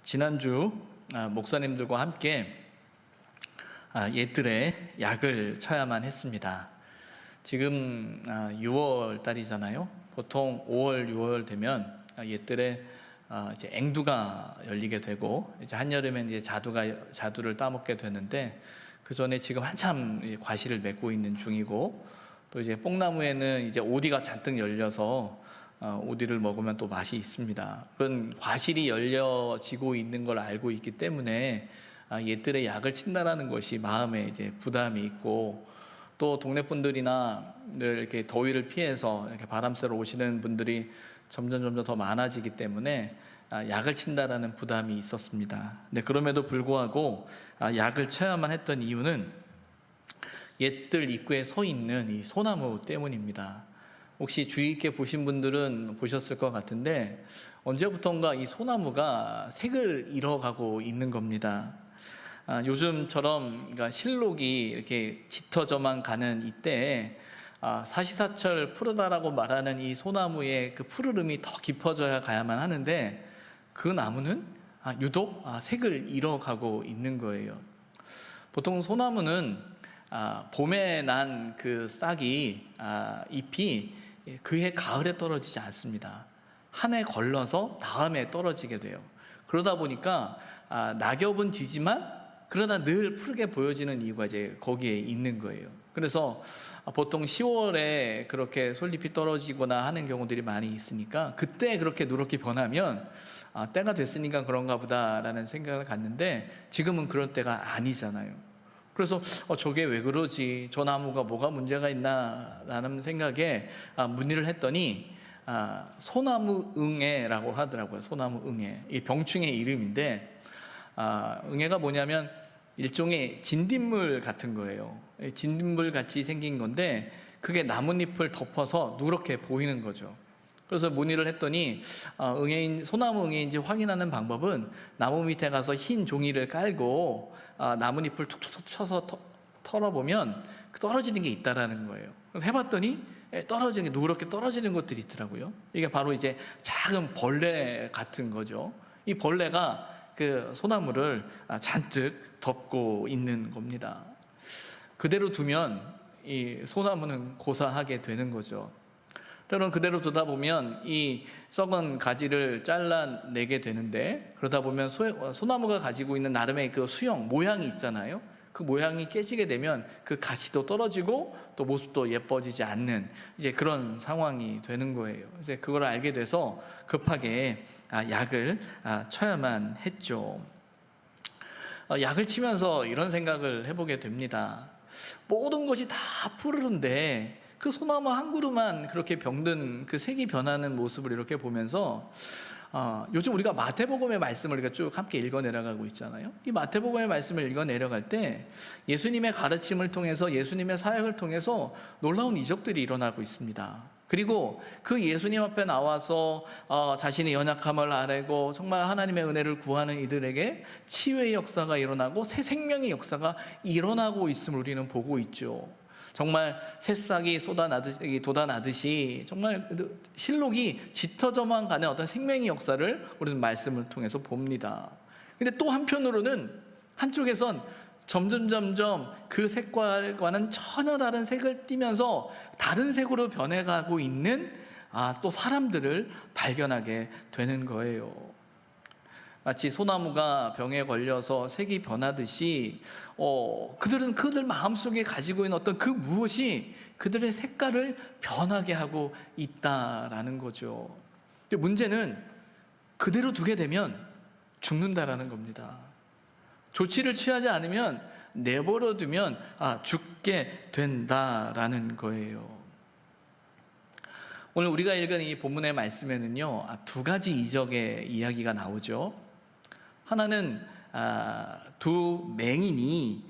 지난주 목사님들과 함께 옛들의 약을 쳐야만 했습니다. 지금 6월 달이잖아요. 보통 5월, 6월 되면 옛들의 이제 앵두가 열리게 되고, 이제 한여름엔 이제 자두를 따먹게 되는데, 그 전에 지금 한참 과실을 맺고 있는 중이고, 또 이제 뽕나무에는 이제 오디가 잔뜩 열려서 오디를 먹으면 또 맛이 있습니다. 그런 과실이 열려지고 있는 걸 알고 있기 때문에 옛들의 약을 친다라는 것이 마음에 이제 부담이 있고, 또 동네 분들이나 늘 이렇게 더위를 피해서 이렇게 바람 쐬러 오시는 분들이 점점 더 많아지기 때문에 약을 친다라는 부담이 있었습니다. 근데 그럼에도 불구하고 약을 쳐야만 했던 이유는 옛들 입구에 서 있는 이 소나무 때문입니다. 혹시 주의 있게 보신 분들은 보셨을 것 같은데, 언제부턴가 이 소나무가 색을 잃어가고 있는 겁니다. 요즘처럼 그러니까 실록이 이렇게 짙어져만 가는 이때에 사시사철 푸르다라고 말하는 이 소나무의 그 푸르름이 더 깊어져야 가야만 하는데, 그 나무는 유독 색을 잃어가고 있는 거예요. 보통 소나무는 봄에 난 그 싹이 잎이 그해 가을에 떨어지지 않습니다. 한 해 걸러서 다음에 떨어지게 돼요. 그러다 보니까 낙엽은 지지만 그러나 늘 푸르게 보여지는 이유가 이제 거기에 있는 거예요. 그래서 보통 10월에 그렇게 솔잎이 떨어지거나 하는 경우들이 많이 있으니까, 그때 그렇게 누렇게 변하면 때가 됐으니까 그런가 보다라는 생각을 갖는데, 지금은 그럴 때가 아니잖아요. 그래서 저게 왜 그러지? 저 나무가 뭐가 문제가 있나? 라는 생각에 문의를 했더니 소나무응애라고 하더라고요. 소나무응애. 이 병충해 이름인데, 응애가 뭐냐면 일종의 진딧물 같은 거예요. 진딧물 같이 생긴 건데, 그게 나뭇잎을 덮어서 누렇게 보이는 거죠. 그래서 문의를 했더니 소나무 응애인지 확인하는 방법은 나무 밑에 가서 흰 종이를 깔고 나뭇잎을 툭툭툭 쳐서 털어보면 떨어지는 게 있다라는 거예요. 그래서 해봤더니 떨어지는 게 누렇게 떨어지는 것들이 있더라고요. 이게 바로 이제 작은 벌레 같은 거죠. 이 벌레가 그 소나무를 잔뜩 덮고 있는 겁니다. 그대로 두면 이 소나무는 고사하게 되는 거죠. 때로는 그대로 두다 보면 이 썩은 가지를 잘라내게 되는데, 그러다 보면 소나무가 가지고 있는 나름의 그 수형, 모양이 있잖아요. 그 모양이 깨지게 되면 그 가시도 떨어지고 또 모습도 예뻐지지 않는 이제 그런 상황이 되는 거예요. 이제 그걸 알게 돼서 급하게 약을 쳐야만 했죠. 약을 치면서 이런 생각을 해보게 됩니다. 모든 것이 다 푸르른데 그 소나무 한 그루만 그렇게 병든 그 색이 변하는 모습을 이렇게 보면서, 요즘 우리가 마태복음의 말씀을 우리가 쭉 함께 읽어 내려가고 있잖아요. 이 마태복음의 말씀을 읽어 내려갈 때 예수님의 가르침을 통해서, 예수님의 사역을 통해서 놀라운 이적들이 일어나고 있습니다. 그리고 그 예수님 앞에 나와서 자신의 연약함을 아뢰고 정말 하나님의 은혜를 구하는 이들에게 치유의 역사가 일어나고 새 생명의 역사가 일어나고 있음을 우리는 보고 있죠. 정말 새싹이 돋아나듯이 정말 실록이 짙어져만 가는 어떤 생명의 역사를 우리는 말씀을 통해서 봅니다. 근데 또 한편으로는 한쪽에선 점점 그 색깔과는 전혀 다른 색을 띠면서 다른 색으로 변해가고 있는 또 사람들을 발견하게 되는 거예요. 마치 소나무가 병에 걸려서 색이 변하듯이 그들 마음속에 가지고 있는 어떤 그 무엇이 그들의 색깔을 변하게 하고 있다라는 거죠. 근데 문제는 그대로 두게 되면 죽는다라는 겁니다. 조치를 취하지 않으면, 내버려 두면 죽게 된다라는 거예요. 오늘 우리가 읽은 이 본문의 말씀에는요, 두 가지 이적의 이야기가 나오죠. 하나는 두 맹인이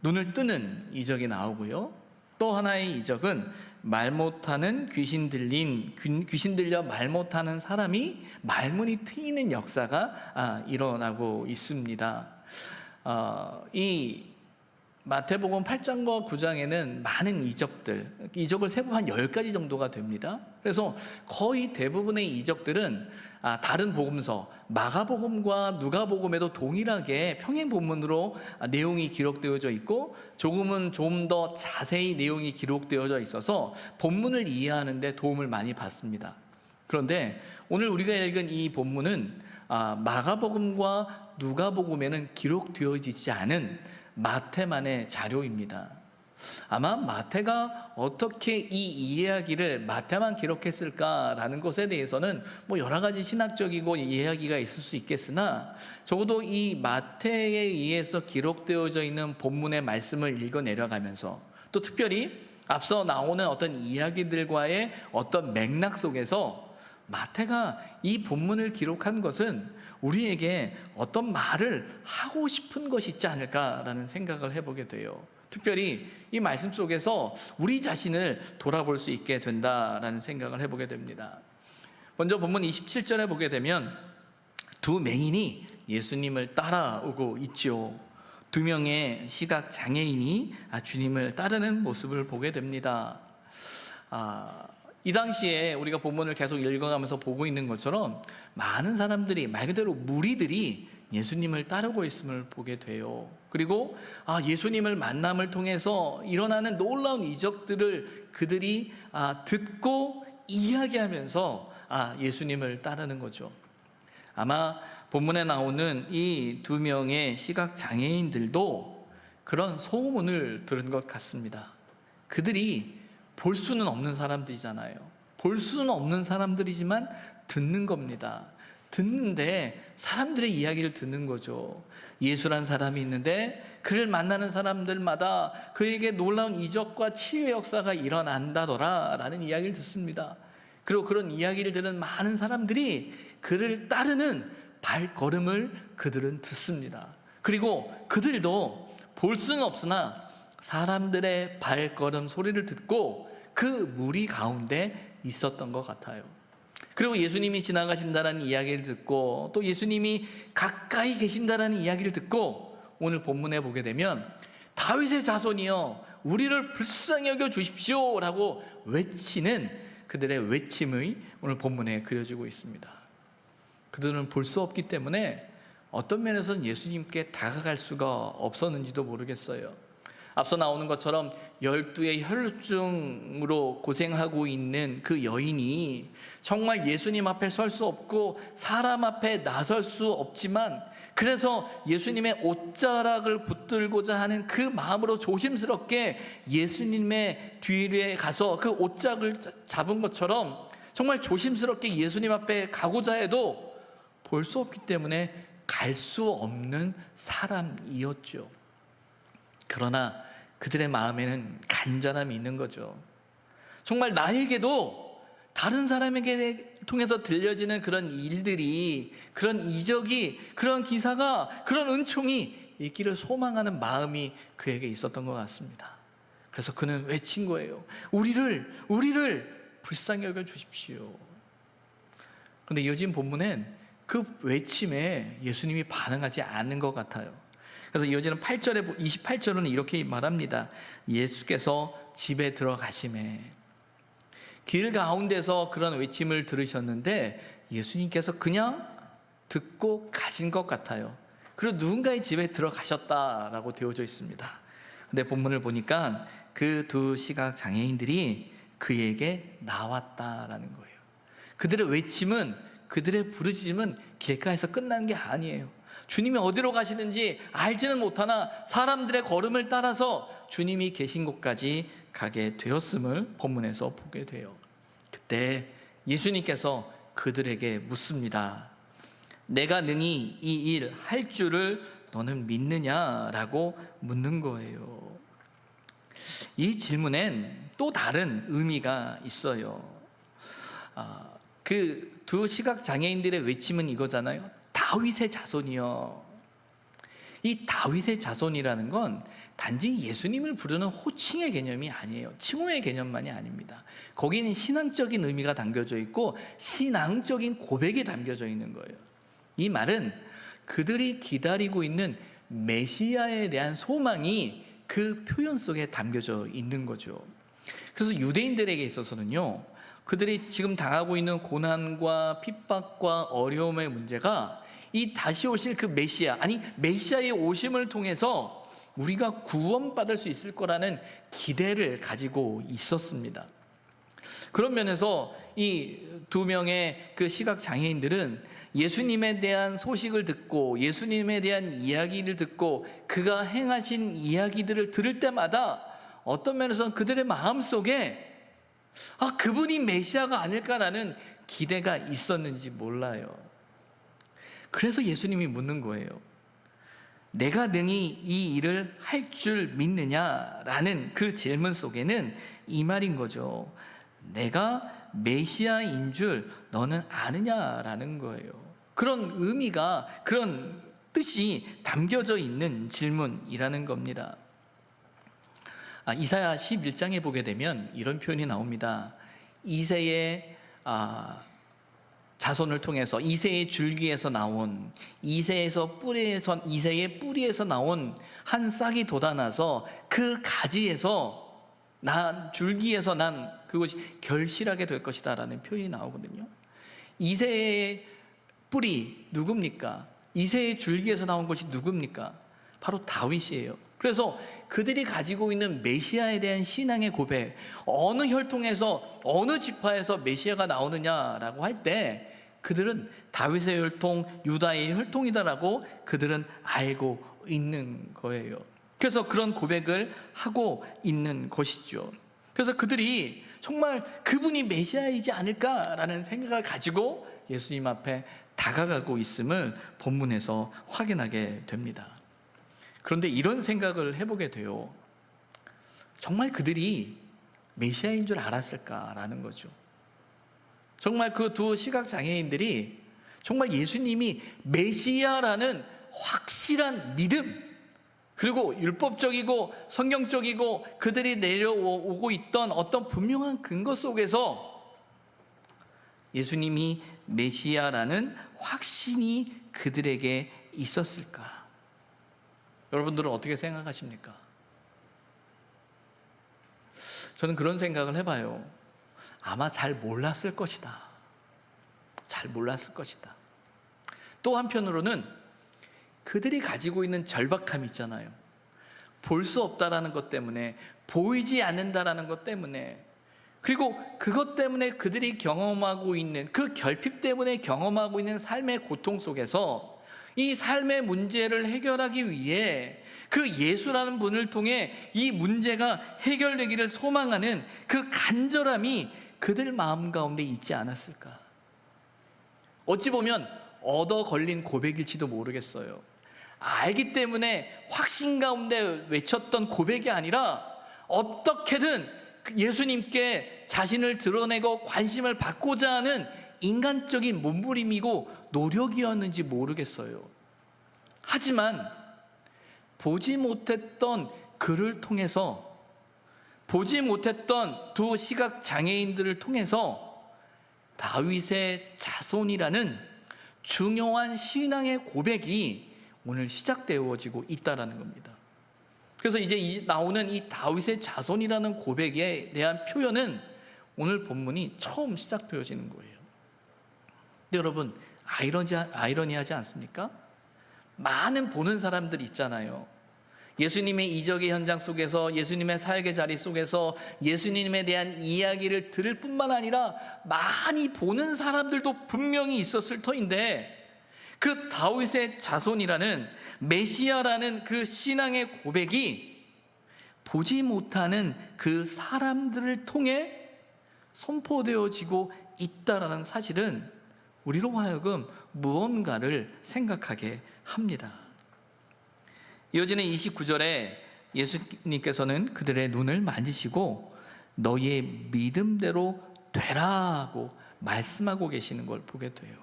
눈을 뜨는 이적이 나오고요. 또 하나의 이적은 말 못하는 귀신 들려 말 못하는 사람이 말문이 트이는 역사가 일어나고 있습니다. 이 마태복음 8장과 9장에는 많은 이적을 세부 한 10가지 정도가 됩니다. 그래서 거의 대부분의 이적들은 다른 복음서 마가복음과 누가복음에도 동일하게 평행 본문으로 내용이 기록되어져 있고 조금은 좀 더 자세히 내용이 기록되어져 있어서 본문을 이해하는 데 도움을 많이 받습니다. 그런데 오늘 우리가 읽은 이 본문은 마가복음과 누가복음에는 기록되어지지 않은 마태만의 자료입니다. 아마 마태가 어떻게 이 이야기를 마태만 기록했을까라는 것에 대해서는 여러 가지 신학적이고 이야기가 있을 수 있겠으나 적어도 이 마태에 의해서 기록되어져 있는 본문의 말씀을 읽어 내려가면서 또 특별히 앞서 나오는 어떤 이야기들과의 어떤 맥락 속에서 마태가 이 본문을 기록한 것은 우리에게 어떤 말을 하고 싶은 것이 있지 않을까라는 생각을 해보게 돼요. 특별히 이 말씀 속에서 우리 자신을 돌아볼 수 있게 된다라는 생각을 해보게 됩니다. 먼저 본문 27절에 보게 되면 두 맹인이 예수님을 따라오고 있죠. 두 명의 시각 장애인이 주님을 따르는 모습을 보게 됩니다. 이 당시에 우리가 본문을 계속 읽어가면서 보고 있는 것처럼 많은 사람들이, 말 그대로 무리들이 예수님을 따르고 있음을 보게 돼요. 그리고 예수님을 만남을 통해서 일어나는 놀라운 이적들을 그들이 듣고 이야기하면서 예수님을 따르는 거죠. 아마 본문에 나오는 이 두 명의 시각 장애인들도 그런 소문을 들은 것 같습니다. 그들이 볼 수는 없는 사람들이잖아요. 볼 수는 없는 사람들이지만 듣는 겁니다. 듣는데 사람들의 이야기를 듣는 거죠. 예수란 사람이 있는데 그를 만나는 사람들마다 그에게 놀라운 이적과 치유의 역사가 일어난다더라 라는 이야기를 듣습니다. 그리고 그런 이야기를 들은 많은 사람들이 그를 따르는 발걸음을 그들은 듣습니다. 그리고 그들도 볼 수는 없으나 사람들의 발걸음 소리를 듣고 그 무리 가운데 있었던 것 같아요. 그리고 예수님이 지나가신다는 이야기를 듣고 또 예수님이 가까이 계신다는 이야기를 듣고 오늘 본문에 보게 되면 다윗의 자손이여 우리를 불쌍히 여겨 주십시오 라고 외치는 그들의 외침이 오늘 본문에 그려지고 있습니다. 그들은 볼 수 없기 때문에 어떤 면에서는 예수님께 다가갈 수가 없었는지도 모르겠어요. 앞서 나오는 것처럼 12의 혈루증으로 고생하고 있는 그 여인이 정말 예수님 앞에 설 수 없고 사람 앞에 나설 수 없지만 그래서 예수님의 옷자락을 붙들고자 하는 그 마음으로 조심스럽게 예수님의 뒤에 가서 그 옷자락을 잡은 것처럼 정말 조심스럽게 예수님 앞에 가고자 해도 볼 수 없기 때문에 갈 수 없는 사람이었죠. 그러나 그들의 마음에는 간절함이 있는 거죠. 정말 나에게도 다른 사람에게 통해서 들려지는 그런 일들이, 그런 이적이, 그런 기사가, 그런 은총이 있기를 소망하는 마음이 그에게 있었던 것 같습니다. 그래서 그는 외친 거예요. 우리를 불쌍히 여겨 주십시오. 그런데 이어진 본문엔 그 외침에 예수님이 반응하지 않는 것 같아요. 그래서 이어지는 28절은 이렇게 말합니다. 예수께서 집에 들어가시매. 길 가운데서 그런 외침을 들으셨는데 예수님께서 그냥 듣고 가신 것 같아요. 그리고 누군가의 집에 들어가셨다라고 되어져 있습니다. 근데 본문을 보니까 그 두 시각 장애인들이 그에게 나왔다라는 거예요. 그들의 외침은, 그들의 부르짖음은 길가에서 끝난 게 아니에요. 주님이 어디로 가시는지 알지는 못하나 사람들의 걸음을 따라서 주님이 계신 곳까지 가게 되었음을 본문에서 보게 돼요. 그때 예수님께서 그들에게 묻습니다. 내가 능히 이 일 할 줄을 너는 믿느냐라고 묻는 거예요. 이 질문엔 또 다른 의미가 있어요. 그 두 시각 장애인들의 외침은 이거잖아요. 다윗의 자손이요. 이 다윗의 자손이라는 건 단지 예수님을 부르는 호칭의 개념이 아니에요. 칭호의 개념만이 아닙니다. 거기는 신앙적인 의미가 담겨져 있고 신앙적인 고백이 담겨져 있는 거예요. 이 말은 그들이 기다리고 있는 메시아에 대한 소망이 그 표현 속에 담겨져 있는 거죠. 그래서 유대인들에게 있어서는요, 그들이 지금 당하고 있는 고난과 핍박과 어려움의 문제가 이 다시 오실 그 메시아, 아니 메시아의 오심을 통해서 우리가 구원받을 수 있을 거라는 기대를 가지고 있었습니다. 그런 면에서 이 두 명의 그 시각 장애인들은 예수님에 대한 소식을 듣고 예수님에 대한 이야기를 듣고 그가 행하신 이야기들을 들을 때마다 어떤 면에서는 그들의 마음속에 그분이 메시아가 아닐까라는 기대가 있었는지 몰라요. 그래서 예수님이 묻는 거예요. 내가 능히 이 일을 할 줄 믿느냐라는 그 질문 속에는 이 말인 거죠. 내가 메시아인 줄 너는 아느냐라는 거예요. 그런 의미가, 그런 뜻이 담겨져 있는 질문이라는 겁니다. 이사야 11장에 보게 되면 이런 표현이 나옵니다. 이새의 자손을 통해서, 이새의 줄기에서 나온, 이새의 뿌리에서 나온 한 싹이 돋아나서 그 가지에서 줄기에서 난 그것이 결실하게 될 것이다 라는 표현이 나오거든요. 이새의 뿌리 누굽니까? 이새의 줄기에서 나온 것이 누굽니까? 바로 다윗이에요. 그래서 그들이 가지고 있는 메시아에 대한 신앙의 고백, 어느 혈통에서 어느 지파에서 메시아가 나오느냐라고 할 때 그들은 다윗의 혈통, 유다의 혈통이다라고 그들은 알고 있는 거예요. 그래서 그런 고백을 하고 있는 것이죠. 그래서 그들이 정말 그분이 메시아이지 않을까라는 생각을 가지고 예수님 앞에 다가가고 있음을 본문에서 확인하게 됩니다. 그런데 이런 생각을 해보게 돼요. 정말 그들이 메시아인 줄 알았을까라는 거죠. 정말 그 두 시각장애인들이 정말 예수님이 메시아라는 확실한 믿음, 그리고 율법적이고 성경적이고 그들이 내려오고 있던 어떤 분명한 근거 속에서 예수님이 메시아라는 확신이 그들에게 있었을까? 여러분들은 어떻게 생각하십니까? 저는 그런 생각을 해봐요. 아마 잘 몰랐을 것이다. 잘 몰랐을 것이다. 또 한편으로는 그들이 가지고 있는 절박함이 있잖아요. 볼 수 없다라는 것 때문에, 보이지 않는다라는 것 때문에, 그리고 그것 때문에 그들이 경험하고 있는, 그 결핍 때문에 경험하고 있는 삶의 고통 속에서 이 삶의 문제를 해결하기 위해 그 예수라는 분을 통해 이 문제가 해결되기를 소망하는 그 간절함이 그들 마음 가운데 있지 않았을까? 어찌 보면 얻어 걸린 고백일지도 모르겠어요. 알기 때문에 확신 가운데 외쳤던 고백이 아니라 어떻게든 예수님께 자신을 드러내고 관심을 받고자 하는 인간적인 몸부림이고 노력이었는지 모르겠어요. 하지만 보지 못했던 그를 통해서, 보지 못했던 두 시각장애인들을 통해서 다윗의 자손이라는 중요한 신앙의 고백이 오늘 시작되어지고 있다는 겁니다. 그래서 이제 나오는 이 다윗의 자손이라는 고백에 대한 표현은 오늘 본문이 처음 시작되어지는 거예요. 근데 여러분, 아이러니하지 않습니까? 많은 보는 사람들이 있잖아요. 예수님의 이적의 현장 속에서, 예수님의 사역의 자리 속에서 예수님에 대한 이야기를 들을 뿐만 아니라 많이 보는 사람들도 분명히 있었을 터인데, 그 다윗의 자손이라는 메시아라는 그 신앙의 고백이 보지 못하는 그 사람들을 통해 선포되어지고 있다라는 사실은 우리로 하여금 무언가를 생각하게 합니다. 이어지는 29절에 예수님께서는 그들의 눈을 만지시고 너희의 믿음대로 되라고 말씀하고 계시는 걸 보게 돼요.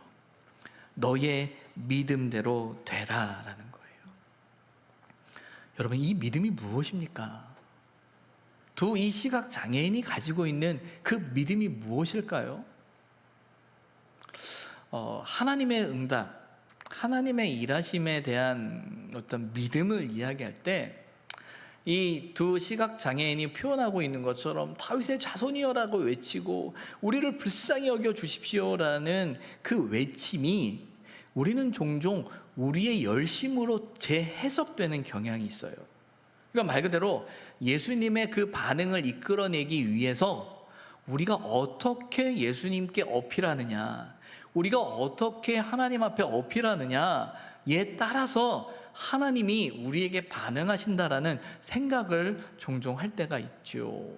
너희의 믿음대로 되라라는 거예요. 여러분, 이 믿음이 무엇입니까? 이 시각 장애인이 가지고 있는 그 믿음이 무엇일까요? 하나님의 응답, 하나님의 일하심에 대한 어떤 믿음을 이야기할 때 이 두 시각 장애인이 표현하고 있는 것처럼 다윗의 자손이여라고 외치고 우리를 불쌍히 여겨 주십시오라는 그 외침이 우리는 종종 우리의 열심으로 재해석되는 경향이 있어요. 그러니까 말 그대로 예수님의 그 반응을 이끌어내기 위해서 우리가 어떻게 예수님께 어필하느냐, 우리가 어떻게 하나님 앞에 어필하느냐에 따라서 하나님이 우리에게 반응하신다라는 생각을 종종 할 때가 있죠.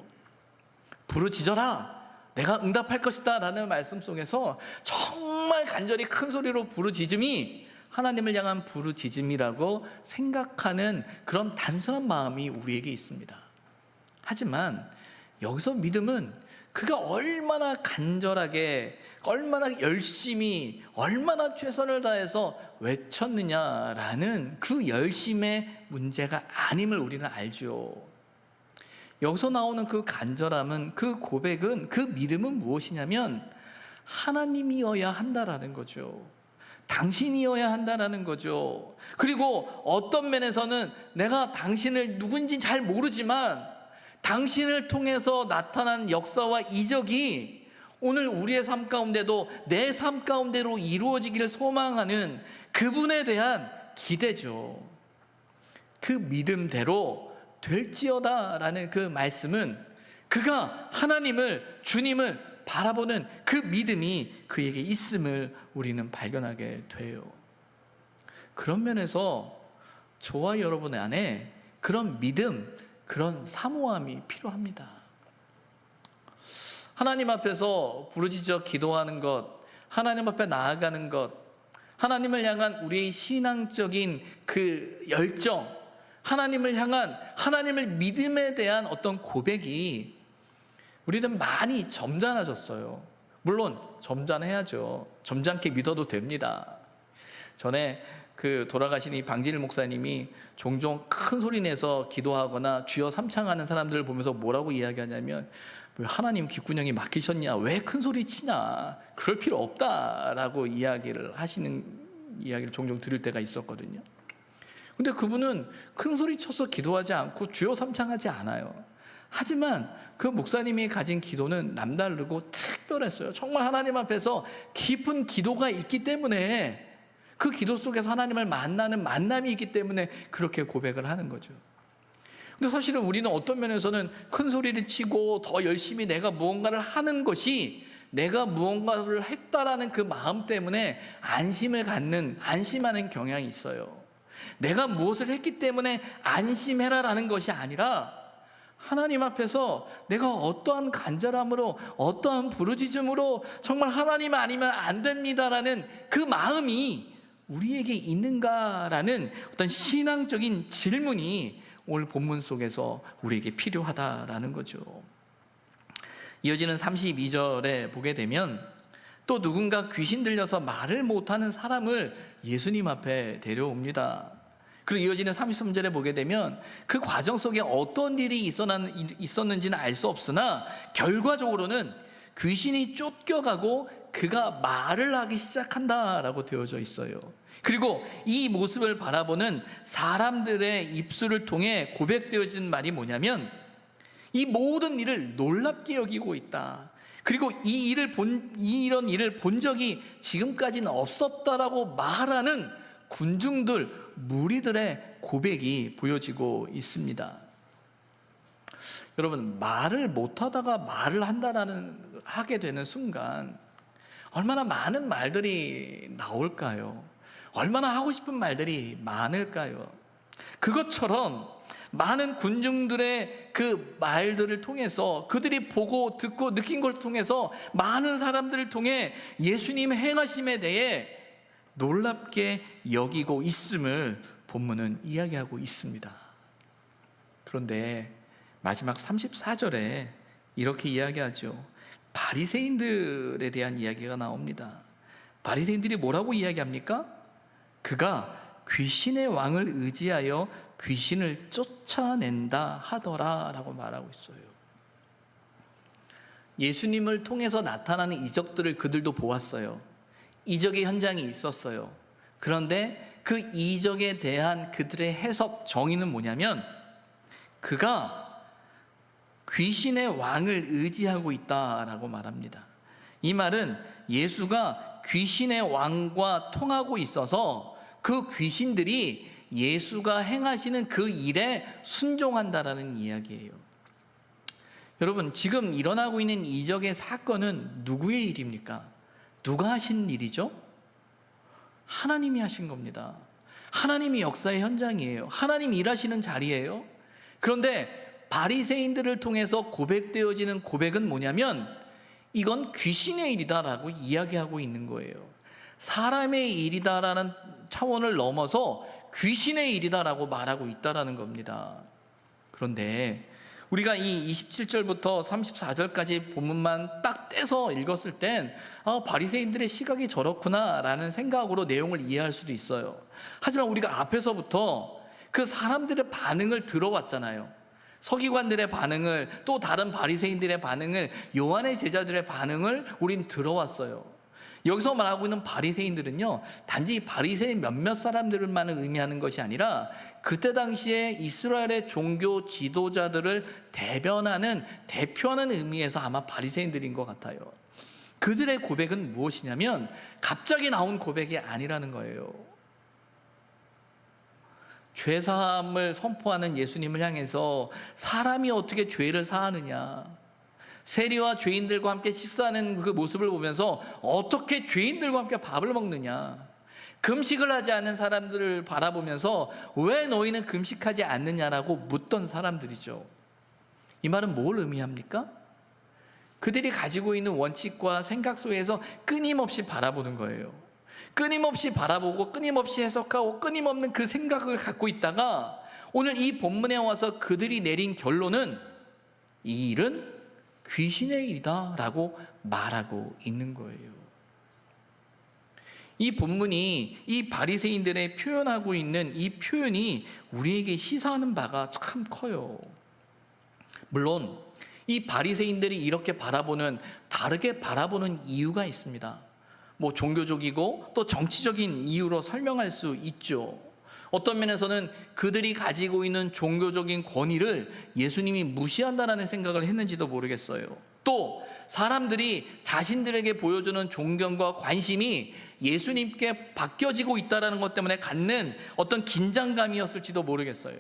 부르짖어라, 내가 응답할 것이다 라는 말씀 속에서 정말 간절히 큰 소리로 부르짖음이 하나님을 향한 부르짖음이라고 생각하는 그런 단순한 마음이 우리에게 있습니다. 하지만 여기서 믿음은 그가 얼마나 간절하게, 얼마나 열심히, 얼마나 최선을 다해서 외쳤느냐라는 그 열심의 문제가 아님을 우리는 알죠. 여기서 나오는 그 간절함은, 그 고백은, 그 믿음은 무엇이냐면 하나님이어야 한다라는 거죠. 당신이어야 한다라는 거죠. 그리고 어떤 면에서는 내가 당신을 누군지 잘 모르지만 당신을 통해서 나타난 역사와 이적이 오늘 우리의 삶 가운데도 내 삶 가운데로 이루어지기를 소망하는 그분에 대한 기대죠. 그 믿음대로 될지어다 라는 그 말씀은 그가 하나님을, 주님을 바라보는 그 믿음이 그에게 있음을 우리는 발견하게 돼요. 그런 면에서 저와 여러분 안에 그런 믿음, 그런 사모함이 필요합니다. 하나님 앞에서 부르짖어 기도하는 것, 하나님 앞에 나아가는 것, 하나님을 향한 우리의 신앙적인 그 열정, 하나님을 향한, 하나님을 믿음에 대한 어떤 고백이 우리는 많이 점잖아졌어요. 물론 점잖해야죠. 점잖게 믿어도 됩니다. 전에 그 돌아가신 이 방진일 목사님이 종종 큰 소리 내서 기도하거나 주여 삼창하는 사람들을 보면서 뭐라고 이야기하냐면, 왜 하나님 귓구녕이 막히셨냐, 왜 큰 소리 치냐, 그럴 필요 없다라고 이야기를 종종 들을 때가 있었거든요. 근데 그분은 큰 소리 쳐서 기도하지 않고 주여 삼창하지 않아요. 하지만 그 목사님이 가진 기도는 남다르고 특별했어요. 정말 하나님 앞에서 깊은 기도가 있기 때문에, 그 기도 속에서 하나님을 만나는 만남이 있기 때문에 그렇게 고백을 하는 거죠. 근데 사실은 우리는 어떤 면에서는 큰 소리를 치고 더 열심히 내가 무언가를 하는 것이 내가 무언가를 했다라는 그 마음 때문에 안심하는 경향이 있어요. 내가 무엇을 했기 때문에 안심해라라는 것이 아니라 하나님 앞에서 내가 어떠한 간절함으로, 어떠한 부르짖음으로 정말 하나님 아니면 안 됩니다라는 그 마음이 우리에게 있는가라는 어떤 신앙적인 질문이 오늘 본문 속에서 우리에게 필요하다라는 거죠. 이어지는 32절에 보게 되면 또 누군가 귀신 들려서 말을 못하는 사람을 예수님 앞에 데려옵니다. 그리고 이어지는 33절에 보게 되면 그 과정 속에 어떤 일이 있었는지는 알 수 없으나 결과적으로는 귀신이 쫓겨가고 그가 말을 하기 시작한다라고 되어져 있어요. 그리고 이 모습을 바라보는 사람들의 입술을 통해 고백되어진 말이 뭐냐면, 이 모든 일을 놀랍게 여기고 있다. 그리고 이런 일을 본 적이 지금까지는 없었다라고 말하는 군중들, 무리들의 고백이 보여지고 있습니다. 여러분, 말을 못하다가 말을 하게 되는 순간 얼마나 많은 말들이 나올까요? 얼마나 하고 싶은 말들이 많을까요? 그것처럼 많은 군중들의 그 말들을 통해서, 그들이 보고 듣고 느낀 걸 통해서 많은 사람들을 통해 예수님 행하심에 대해 놀랍게 여기고 있음을 본문은 이야기하고 있습니다. 그런데 마지막 34절에 이렇게 이야기하죠. 바리새인들에 대한 이야기가 나옵니다. 바리새인들이 뭐라고 이야기합니까? 그가 귀신의 왕을 의지하여 귀신을 쫓아낸다 하더라 라고 말하고 있어요. 예수님을 통해서 나타나는 이적들을 그들도 보았어요. 이적의 현장이 있었어요. 그런데 그 이적에 대한 그들의 해석, 정의는 뭐냐면, 그가 귀신의 왕을 의지하고 있다라고 말합니다. 이 말은 예수가 귀신의 왕과 통하고 있어서 그 귀신들이 예수가 행하시는 그 일에 순종한다라는 이야기예요. 여러분, 지금 일어나고 있는 이적의 사건은 누구의 일입니까? 누가 하신 일이죠? 하나님이 하신 겁니다. 하나님이 역사의 현장이에요. 하나님이 일하시는 자리예요. 그런데 바리새인들을 통해서 고백되어지는 고백은 뭐냐면 이건 귀신의 일이다라고 이야기하고 있는 거예요. 사람의 일이다라는 차원을 넘어서 귀신의 일이다라고 말하고 있다라는 겁니다. 그런데 우리가 이 27절부터 34절까지 본문만 딱 떼서 읽었을 땐 바리새인들의 시각이 저렇구나라는 생각으로 내용을 이해할 수도 있어요. 하지만 우리가 앞에서부터 그 사람들의 반응을 들어왔잖아요. 서기관들의 반응을, 또 다른 바리새인들의 반응을, 요한의 제자들의 반응을 우린 들어왔어요. 여기서 말하고 있는 바리새인들은요, 단지 바리새인 몇몇 사람들만 의미하는 것이 아니라 그때 당시에 이스라엘의 종교 지도자들을 대표하는 의미에서 아마 바리새인들인 것 같아요. 그들의 고백은 무엇이냐면 갑자기 나온 고백이 아니라는 거예요. 죄사함을 선포하는 예수님을 향해서 사람이 어떻게 죄를 사하느냐, 세리와 죄인들과 함께 식사하는 그 모습을 보면서 어떻게 죄인들과 함께 밥을 먹느냐, 금식을 하지 않는 사람들을 바라보면서 왜 너희는 금식하지 않느냐라고 묻던 사람들이죠. 이 말은 뭘 의미합니까? 그들이 가지고 있는 원칙과 생각 속에서 끊임없이 바라보는 거예요. 끊임없이 바라보고 끊임없이 해석하고 끊임없는 그 생각을 갖고 있다가 오늘 이 본문에 와서 그들이 내린 결론은 이 일은 귀신의 일이다 라고 말하고 있는 거예요. 이 본문이 이 바리새인들의 표현하고 있는 이 표현이 우리에게 시사하는 바가 참 커요. 물론 이 바리새인들이 이렇게 다르게 바라보는 이유가 있습니다. 뭐 종교적이고 또 정치적인 이유로 설명할 수 있죠. 어떤 면에서는 그들이 가지고 있는 종교적인 권위를 예수님이 무시한다라는 생각을 했는지도 모르겠어요. 또 사람들이 자신들에게 보여주는 존경과 관심이 예수님께 바뀌어지고 있다는 것 때문에 갖는 어떤 긴장감이었을지도 모르겠어요.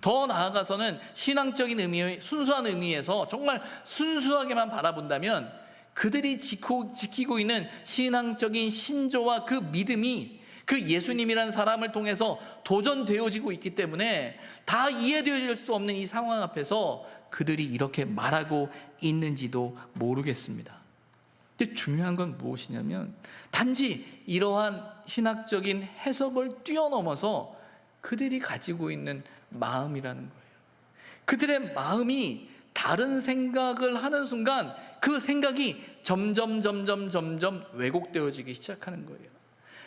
더 나아가서는 신앙적인 의미, 순수한 의미에서 정말 순수하게만 바라본다면 그들이 지키고 있는 신앙적인 신조와 그 믿음이 그 예수님이라는 사람을 통해서 도전되어지고 있기 때문에 다 이해되어질 수 없는 이 상황 앞에서 그들이 이렇게 말하고 있는지도 모르겠습니다. 근데 중요한 건 무엇이냐면 단지 이러한 신학적인 해석을 뛰어넘어서 그들이 가지고 있는 마음이라는 거예요. 그들의 마음이 다른 생각을 하는 순간 그 생각이 점점 왜곡되어지기 시작하는 거예요.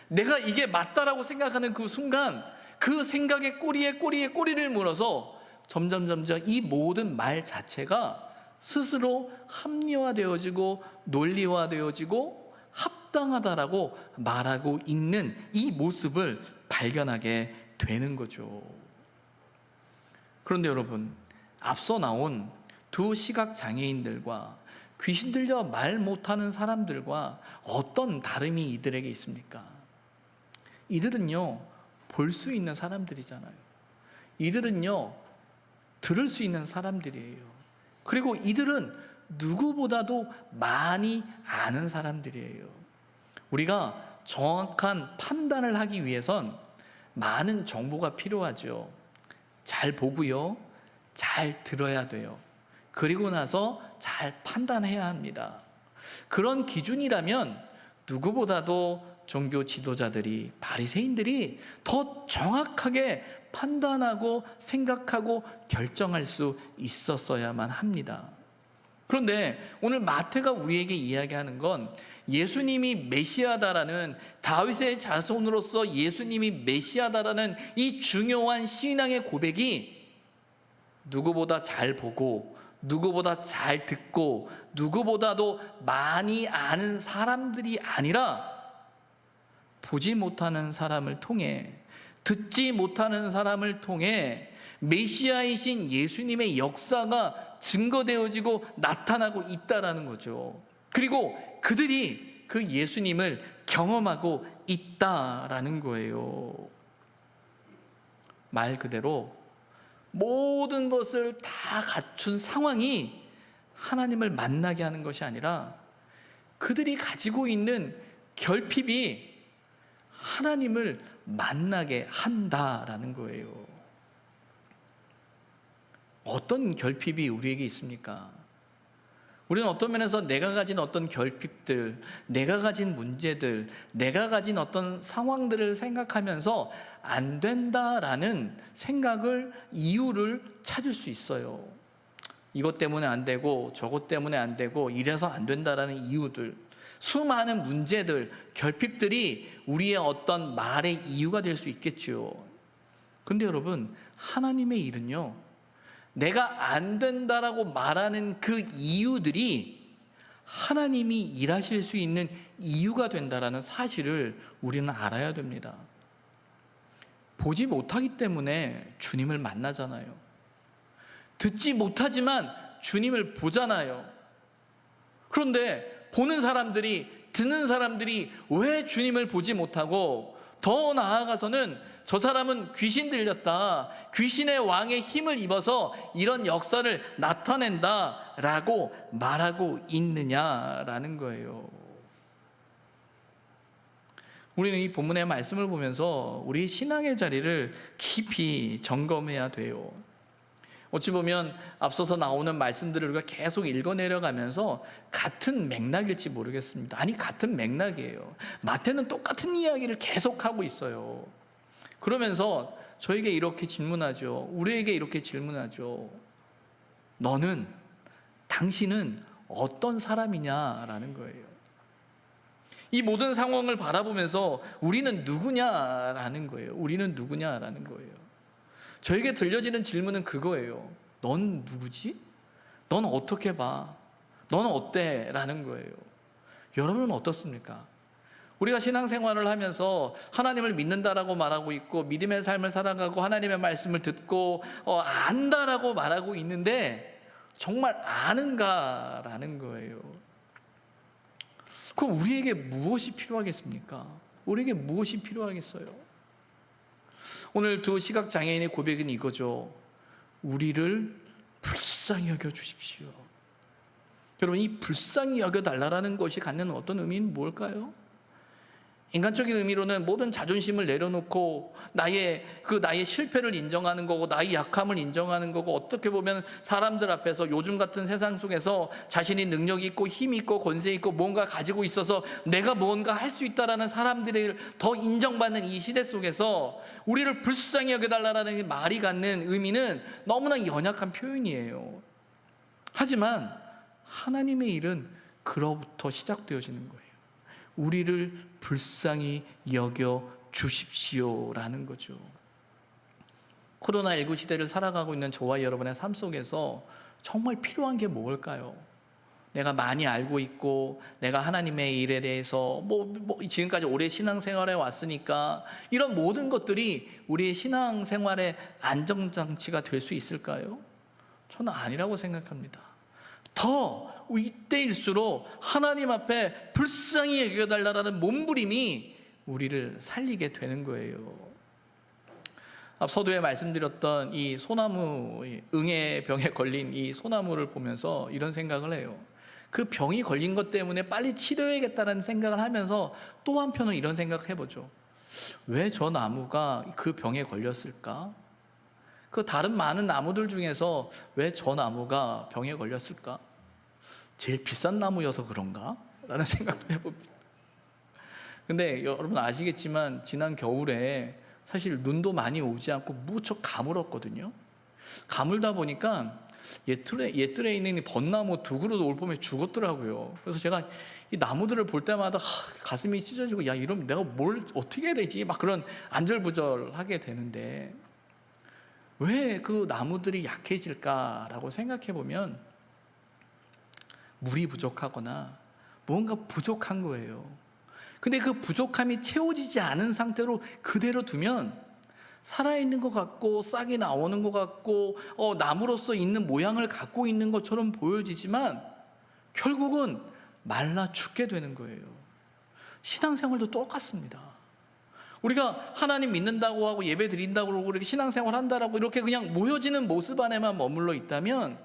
내가 이게 맞다라고 생각하는 그 순간 그 생각의 꼬리에 꼬리를 물어서 점점 이 모든 말 자체가 스스로 합리화되어지고 논리화되어지고 합당하다라고 말하고 있는 이 모습을 발견하게 되는 거죠. 그런데 여러분, 앞서 나온 두 시각 장애인들과 귀신 들려 말 못하는 사람들과 어떤 다름이 이들에게 있습니까? 이들은요, 볼 수 있는 사람들이잖아요. 이들은요, 들을 수 있는 사람들이에요. 그리고 이들은 누구보다도 많이 아는 사람들이에요. 우리가 정확한 판단을 하기 위해선 많은 정보가 필요하죠. 잘 보고요, 잘 들어야 돼요. 그리고 나서 잘 판단해야 합니다. 그런 기준이라면 누구보다도 종교 지도자들이, 바리새인들이 더 정확하게 판단하고 생각하고 결정할 수 있었어야만 합니다. 그런데 오늘 마태가 우리에게 이야기하는 건 예수님이 메시아다라는, 다윗의 자손으로서 예수님이 메시아다라는 이 중요한 신앙의 고백이 누구보다 잘 보고 누구보다 잘 듣고 누구보다도 많이 아는 사람들이 아니라 보지 못하는 사람을 통해 듣지 못하는 사람을 통해 메시아이신 예수님의 역사가 증거되어지고 나타나고 있다라는 거죠. 그리고 그들이 그 예수님을 경험하고 있다라는 거예요. 말 그대로 모든 것을 다 갖춘 상황이 하나님을 만나게 하는 것이 아니라 그들이 가지고 있는 결핍이 하나님을 만나게 한다라는 거예요. 어떤 결핍이 우리에게 있습니까? 우리는 어떤 면에서 내가 가진 어떤 결핍들, 내가 가진 문제들, 내가 가진 어떤 상황들을 생각하면서 안 된다라는 생각을, 이유를 찾을 수 있어요. 이것 때문에 안 되고 저것 때문에 안 되고 이래서 안 된다라는 이유들, 수많은 문제들, 결핍들이 우리의 어떤 말의 이유가 될 수 있겠죠. 그런데 여러분, 하나님의 일은요, 내가 안 된다라고 말하는 그 이유들이 하나님이 일하실 수 있는 이유가 된다라는 사실을 우리는 알아야 됩니다. 보지 못하기 때문에 주님을 만나잖아요. 듣지 못하지만 주님을 보잖아요. 그런데 보는 사람들이, 듣는 사람들이 왜 주님을 보지 못하고, 더 나아가서는 저 사람은 귀신 들렸다, 귀신의 왕의 힘을 입어서 이런 역사를 나타낸다 라고 말하고 있느냐라는 거예요. 우리는 이 본문의 말씀을 보면서 우리 신앙의 자리를 깊이 점검해야 돼요. 어찌 보면 앞서서 나오는 말씀들을 우리가 계속 읽어내려가면서 같은 맥락일지 모르겠습니다. 아니, 같은 맥락이에요. 마태는 똑같은 이야기를 계속하고 있어요. 그러면서 저에게 이렇게 질문하죠. 우리에게 이렇게 질문하죠. 너는, 당신은 어떤 사람이냐라는 거예요. 이 모든 상황을 바라보면서 우리는 누구냐라는 거예요. 우리는 누구냐라는 거예요. 저에게 들려지는 질문은 그거예요. 넌 누구지? 넌 어떻게 봐? 넌 어때? 라는 거예요. 여러분은 어떻습니까? 우리가 신앙생활을 하면서 하나님을 믿는다라고 말하고 있고, 믿음의 삶을 살아가고, 하나님의 말씀을 듣고 안다라고 말하고 있는데 정말 아는가라는 거예요. 그럼 우리에게 무엇이 필요하겠습니까? 우리에게 무엇이 필요하겠어요? 오늘 두 시각장애인의 고백은 이거죠. 우리를 불쌍히 여겨 주십시오. 여러분, 이 불쌍히 여겨달라는 것이 갖는 어떤 의미는 뭘까요? 인간적인 의미로는 모든 자존심을 내려놓고 나의 실패를 인정하는 거고, 나의 약함을 인정하는 거고, 어떻게 보면 사람들 앞에서 요즘 같은 세상 속에서 자신이 능력이 있고 힘이 있고 권세 있고 뭔가 가지고 있어서 내가 뭔가 할 수 있다라는 사람들을 더 인정받는 이 시대 속에서 우리를 불쌍히 여겨달라는 말이 갖는 의미는 너무나 연약한 표현이에요. 하지만 하나님의 일은 그로부터 시작되어지는 거예요. 우리를 불쌍히 여겨 주십시오라는 거죠. 코로나19 시대를 살아가고 있는 저와 여러분의 삶 속에서 정말 필요한 게 뭘까요? 내가 많이 알고 있고, 내가 하나님의 일에 대해서 지금까지 오래 신앙생활에 왔으니까 이런 모든 것들이 우리의 신앙생활의 안정장치가 될 수 있을까요? 저는 아니라고 생각합니다. 더 이때일수록 하나님 앞에 불쌍히 여겨달라는 몸부림이 우리를 살리게 되는 거예요. 서두에 말씀드렸던 이 소나무, 응애병에 걸린 이 소나무를 보면서 이런 생각을 해요. 그 병이 걸린 것 때문에 빨리 치료해야겠다는 생각을 하면서 또 한편은 이런 생각을 해보죠. 왜 저 나무가 그 병에 걸렸을까? 그 다른 많은 나무들 중에서 왜 저 나무가 병에 걸렸을까? 제일 비싼 나무여서 그런가? 라는 생각도 해봅니다. 근데 여러분 아시겠지만 지난 겨울에 사실 눈도 많이 오지 않고 무척 가물었거든요. 가물다 보니까 옛뜰에 있는 벚나무 두 그루 올 봄에 죽었더라고요. 그래서 제가 이 나무들을 볼 때마다 가슴이 찢어지고, 야, 이러면 내가 뭘 어떻게 해야 되지? 막 그런 안절부절하게 되는데, 왜 그 나무들이 약해질까라고 생각해 보면 물이 부족하거나 뭔가 부족한 거예요. 근데 그 부족함이 채워지지 않은 상태로 그대로 두면 살아있는 것 같고 싹이 나오는 것 같고 나무로서 있는 모양을 갖고 있는 것처럼 보여지지만 결국은 말라 죽게 되는 거예요. 신앙생활도 똑같습니다. 우리가 하나님 믿는다고 하고 예배 드린다고 그러고 이렇게 신앙생활 한다라고 이렇게 그냥 모여지는 모습 안에만 머물러 있다면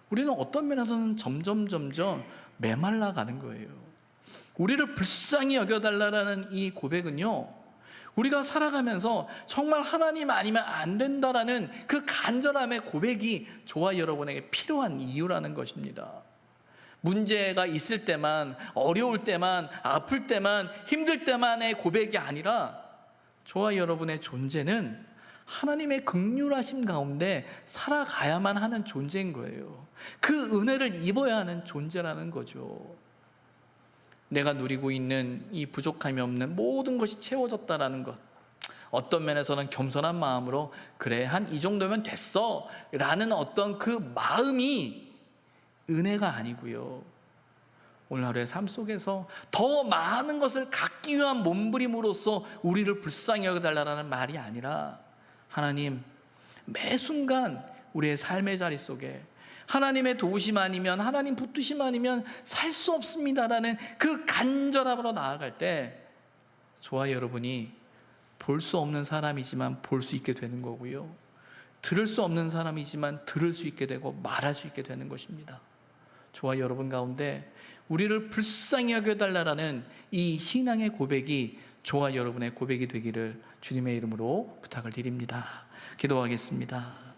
우리는 어떤 면에서는 점점 메말라 가는 거예요. 우리를 불쌍히 여겨달라는 이 고백은요, 우리가 살아가면서 정말 하나님 아니면 안 된다라는 그 간절함의 고백이 저와 여러분에게 필요한 이유라는 것입니다. 문제가 있을 때만, 어려울 때만, 아플 때만, 힘들 때만의 고백이 아니라 저와 여러분의 존재는 하나님의 긍휼하심 가운데 살아가야만 하는 존재인 거예요. 그 은혜를 입어야 하는 존재라는 거죠. 내가 누리고 있는 이 부족함이 없는 모든 것이 채워졌다라는 것, 어떤 면에서는 겸손한 마음으로 그래 한 이 정도면 됐어 라는 어떤 그 마음이 은혜가 아니고요, 오늘 하루의 삶 속에서 더 많은 것을 갖기 위한 몸부림으로써 우리를 불쌍히 여겨달라는 말이 아니라 하나님, 매 순간 우리의 삶의 자리 속에 하나님의 도우심 아니면, 하나님 붙드심 아니면 살 수 없습니다라는 그 간절함으로 나아갈 때 저와 여러분이 볼 수 없는 사람이지만 볼 수 있게 되는 거고요, 들을 수 없는 사람이지만 들을 수 있게 되고 말할 수 있게 되는 것입니다. 저와 여러분 가운데 우리를 불쌍히 여겨달라는 이 신앙의 고백이 저와 여러분의 고백이 되기를 주님의 이름으로 부탁을 드립니다. 기도하겠습니다.